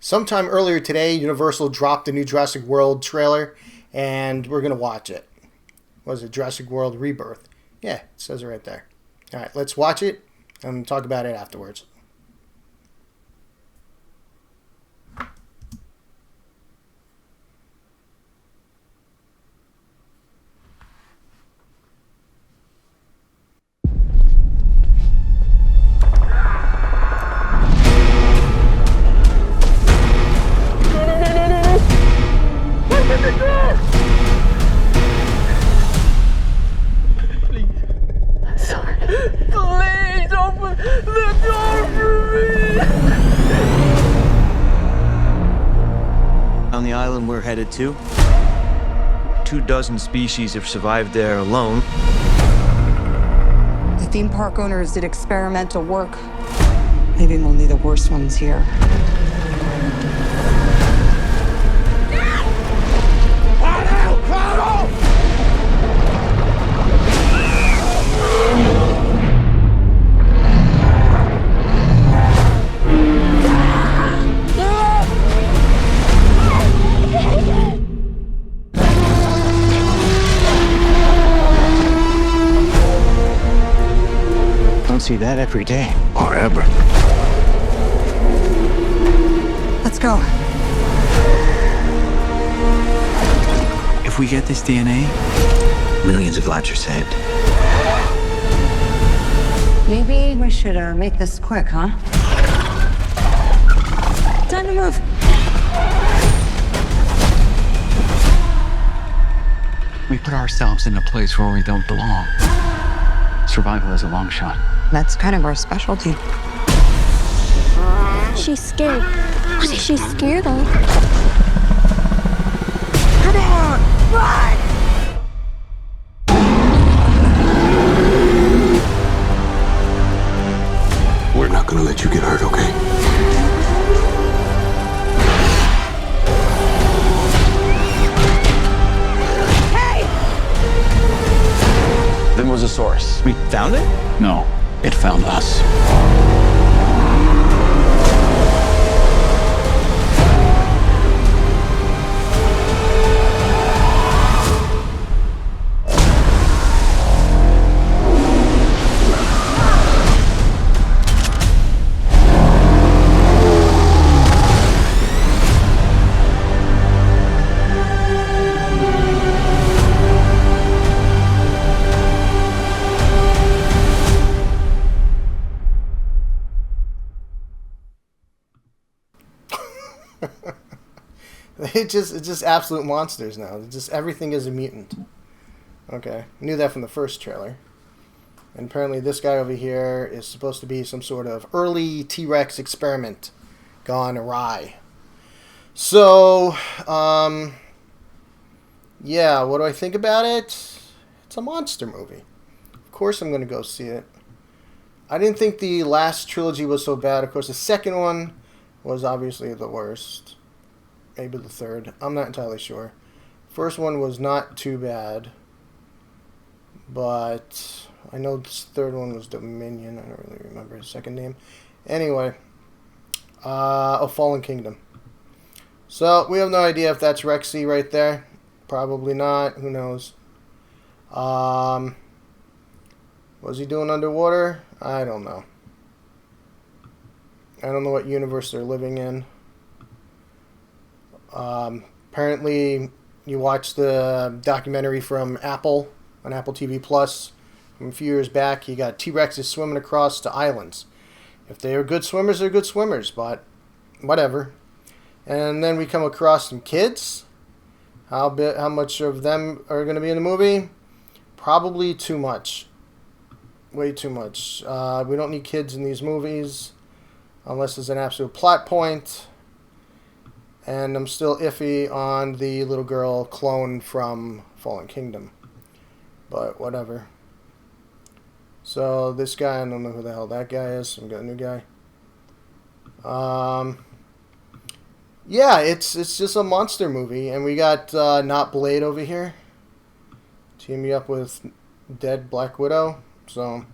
Sometime earlier today, Universal dropped a new Jurassic World trailer, and we're going to watch it. What is it? Jurassic World Rebirth. Yeah, it says it right there. All right, let's watch it and talk about it afterwards. Please open the door for me! On the island we're headed to, 24 species have survived there alone. The theme park owners did experimental work, leaving only the worst ones here. Don't see that every day. Or ever. Let's go. If we get this DNA, millions of lives are saved. Maybe we should make this quick, huh? Time to move. We put ourselves in a place where we don't belong. Survival is a long shot. That's kind of our specialty. She's scared. What is she scared of? Come on, run! We're not gonna let you get hurt, okay? Then was a source. We found it? No, it found us. It's just absolute monsters now. It's just everything is a mutant. Okay, knew that from the first trailer. And apparently this guy over here is supposed to be some sort of early T-Rex experiment gone awry. So, yeah, what do I think about it? It's a monster movie. Of course I'm going to go see it. I didn't think the last trilogy was so bad. Of course, the second one was obviously the worst. Maybe the third. I'm not entirely sure. First one was not too bad. But I know this third one was Dominion. I don't really remember his second name. Anyway. A Fallen Kingdom. So, we have no idea if that's Rexy right there. Probably not. Who knows? Was he doing underwater? I don't know. I don't know what universe they're living in. Apparently, you watched the documentary from Apple on Apple TV Plus from a few years back. You got T-Rexes swimming across to islands. If they are good swimmers, they're good swimmers, but whatever. And then we come across some kids. How much of them are going to be in the movie? Probably too much. Way too much. We don't need kids in these movies unless it's an absolute plot point. And I'm still iffy on the little girl clone from Fallen Kingdom. But whatever. So this guy, I don't know who the hell that guy is. I've got a new guy. Yeah, it's just a monster movie. And we got Not Blade over here. Teaming up with Dead Black Widow. So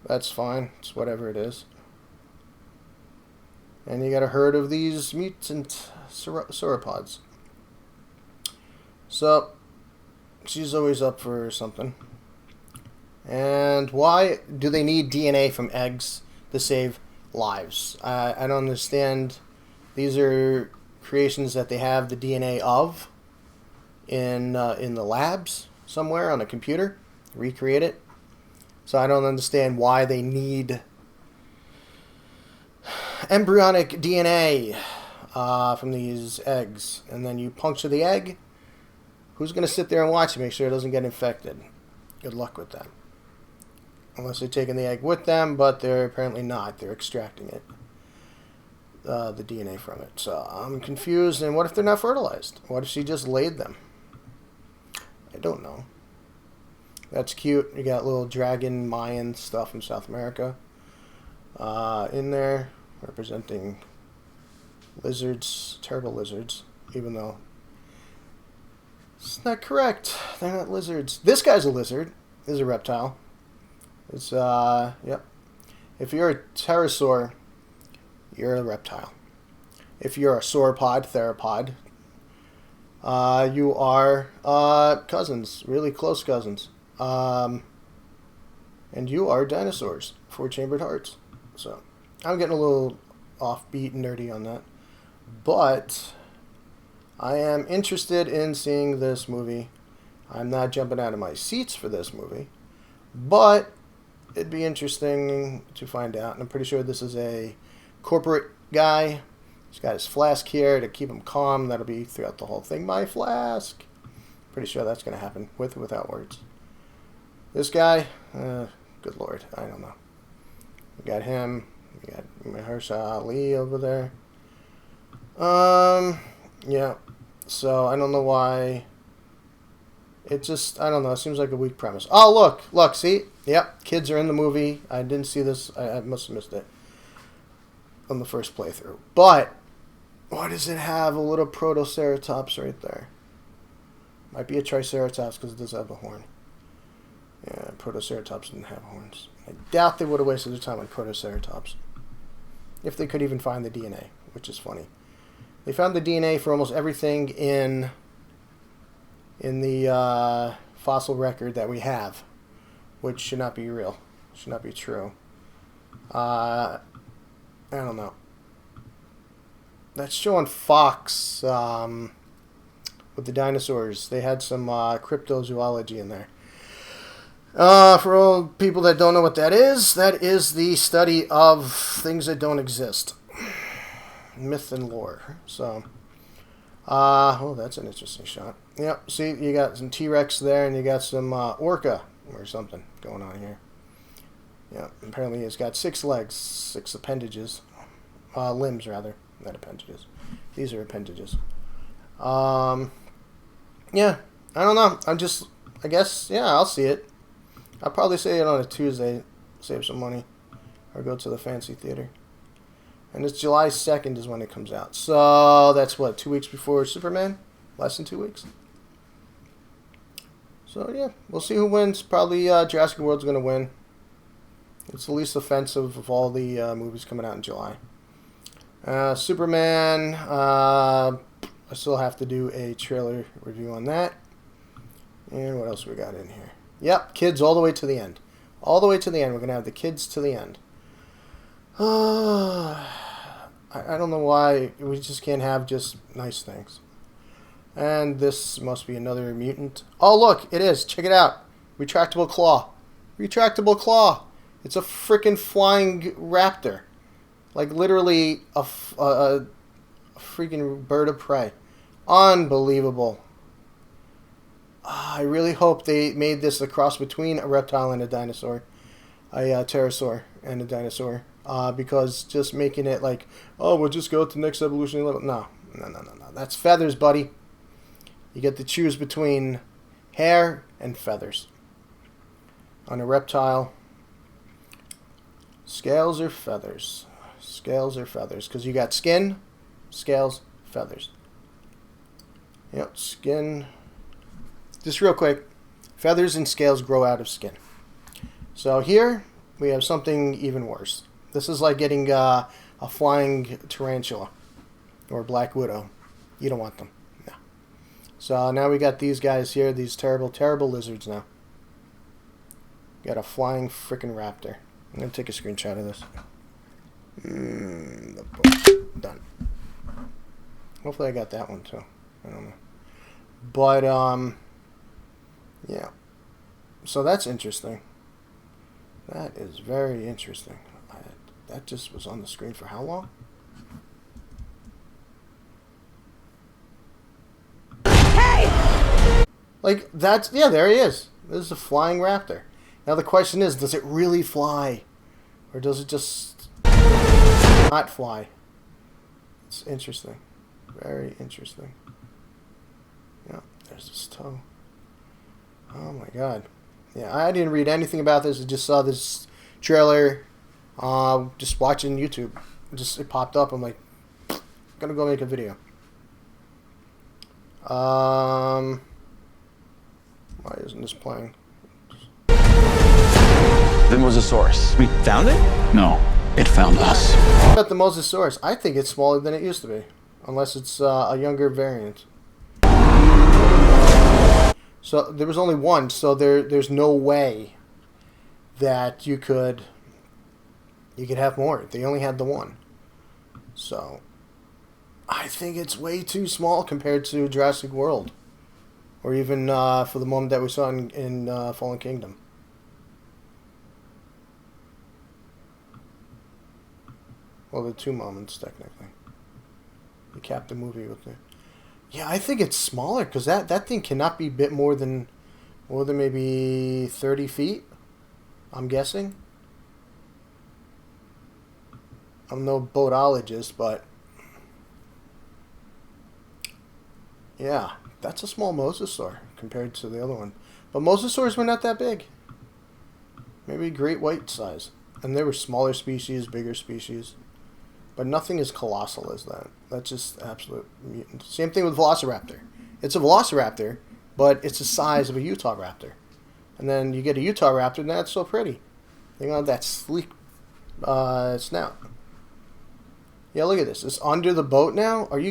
that's fine. It's whatever it is. And you got a herd of these mutant sauropods. So, she's always up for something. And why do they need DNA from eggs to save lives? I don't understand. These are creations that they have the DNA of in the labs somewhere on a computer, recreate it. So I don't understand why they need embryonic DNA from these eggs. And then you puncture the egg. Who's going to sit there and watch it, make sure it doesn't get infected? Good luck with that. Unless they're taking the egg with them, but they're apparently not. They're extracting it, the DNA from it. So I'm confused. And what if they're not fertilized? What if she just laid them? I don't know. That's cute. You got little dragon Mayan stuff from South America in there, representing lizards, turtle lizards, even though it's not correct. They're not lizards. This guy's a lizard. This is a reptile. It's, yep. If you're a pterosaur, you're a reptile. If you're a sauropod, theropod, you are cousins, really close cousins. And you are dinosaurs, four-chambered hearts. So, I'm getting a little offbeat and nerdy on that. But I am interested in seeing this movie. I'm not jumping out of my seats for this movie. But it'd be interesting to find out. And I'm pretty sure this is a corporate guy. He's got his flask here to keep him calm. That'll be throughout the whole thing. My flask. Pretty sure that's going to happen with or without words. This guy, good lord, I don't know. We got him. We got Mahershala Ali over there. Yeah. So I don't know why. It just, I don't know. It seems like a weak premise. Oh, look, see? Yep, kids are in the movie. I didn't see this. I must have missed it on the first playthrough. But why does it have a little protoceratops right there? Might be a triceratops because it does have a horn. Yeah, protoceratops didn't have horns. I doubt they would have wasted their time on protoceratops. If they could even find the DNA, which is funny. They found the DNA for almost everything in the fossil record that we have, which should not be real, should not be true. I don't know. That's showing Fox with the dinosaurs. They had some cryptozoology in there. For all people that don't know what that is the study of things that don't exist. Myth and lore. So, oh, that's an interesting shot. Yep, see, you got some T-Rex there, and you got some orca or something going on here. Yeah, apparently it's got 6 legs, 6 appendages. Limbs, rather, not appendages. These are appendages. Yeah, I don't know. I guess, yeah, I'll see it. I'll probably see it on a Tuesday, save some money, or go to the fancy theater. And it's July 2nd is when it comes out. So that's what, 2 weeks before Superman? Less than 2 weeks. So yeah, we'll see who wins. Probably Jurassic World's going to win. It's the least offensive of all the movies coming out in July. Superman, I still have to do a trailer review on that. And what else we got in here? Yep, kids all the way to the end. All the way to the end. We're going to have the kids to the end. I don't know why we just can't have just nice things. And this must be another mutant. Oh, look, it is. Check it out. Retractable claw. Retractable claw. It's a freaking flying raptor. Like literally a freaking bird of prey. Unbelievable. I really hope they made this a cross between a reptile and a dinosaur. A pterosaur and a dinosaur. Because just making it like, oh, we'll just go to the next evolutionary level. No. That's feathers, buddy. You get to choose between hair and feathers. On a reptile, scales or feathers? Scales or feathers? Because you got skin, scales, feathers. Yep, skin. Just real quick, feathers and scales grow out of skin. So here, we have something even worse. This is like getting a flying tarantula or black widow. You don't want them. No. So now we got these guys here, these terrible, terrible lizards now. Got a flying frickin' raptor. I'm going to take a screenshot of this. Done. Hopefully I got that one too. I don't know. But, yeah. So that's interesting. That is very interesting. That just was on the screen for how long? Hey! Like, that's, yeah, there he is. This is a flying raptor. Now the question is, does it really fly? Or does it just not fly? It's interesting. Very interesting. Yeah, there's this toe. Oh my god. Yeah, I didn't read anything about this. I just saw this trailer. Just watching YouTube. It popped up. I'm like, gonna go make a video. Why isn't this playing? The Mosasaurus. We found it? No, it found us. About the Mosasaurus, I think it's smaller than it used to be, unless it's a younger variant. So there was only one, so there's no way that you could have more. They only had the one. So I think it's way too small compared to Jurassic World, or even for the moment that we saw in Fallen Kingdom. Well, the two moments technically. You capped the movie with it. Yeah, I think it's smaller because that thing cannot be bit more than maybe 30 feet. I'm guessing. I'm no boatologist, but yeah, that's a small mosasaur compared to the other one. But mosasaurs were not that big. Maybe great white size, and there were smaller species, bigger species. But nothing as colossal as that. That's just absolute mutant. Same thing with Velociraptor. It's a Velociraptor, but it's the size of a Utah Raptor. And then you get a Utah Raptor, and that's so pretty. They got that sleek snout. Yeah, look at this. It's under the boat now? Are you...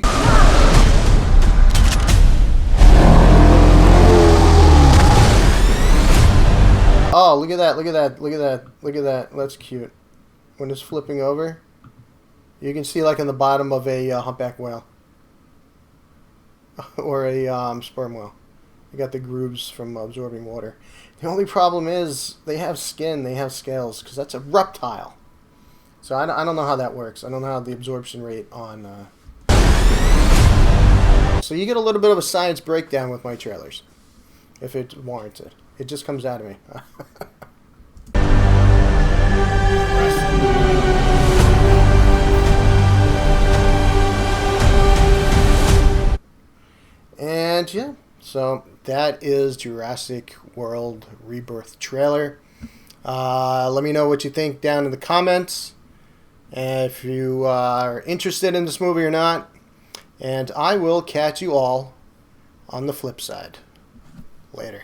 Oh, look at that, look at that, look at that, look at that. That's cute. When it's flipping over... You can see like in the bottom of a humpback whale. Or a sperm whale. You got the grooves from absorbing water. The only problem is they have skin, they have scales, because that's a reptile. So I don't know how that works. I don't know how the absorption rate on... So you get a little bit of a science breakdown with my trailers. If it's warranted. It just comes out of me. And yeah, so that is Jurassic World Rebirth trailer. Let me know what you think down in the comments. And if you are interested in this movie or not. And I will catch you all on the flip side. Later.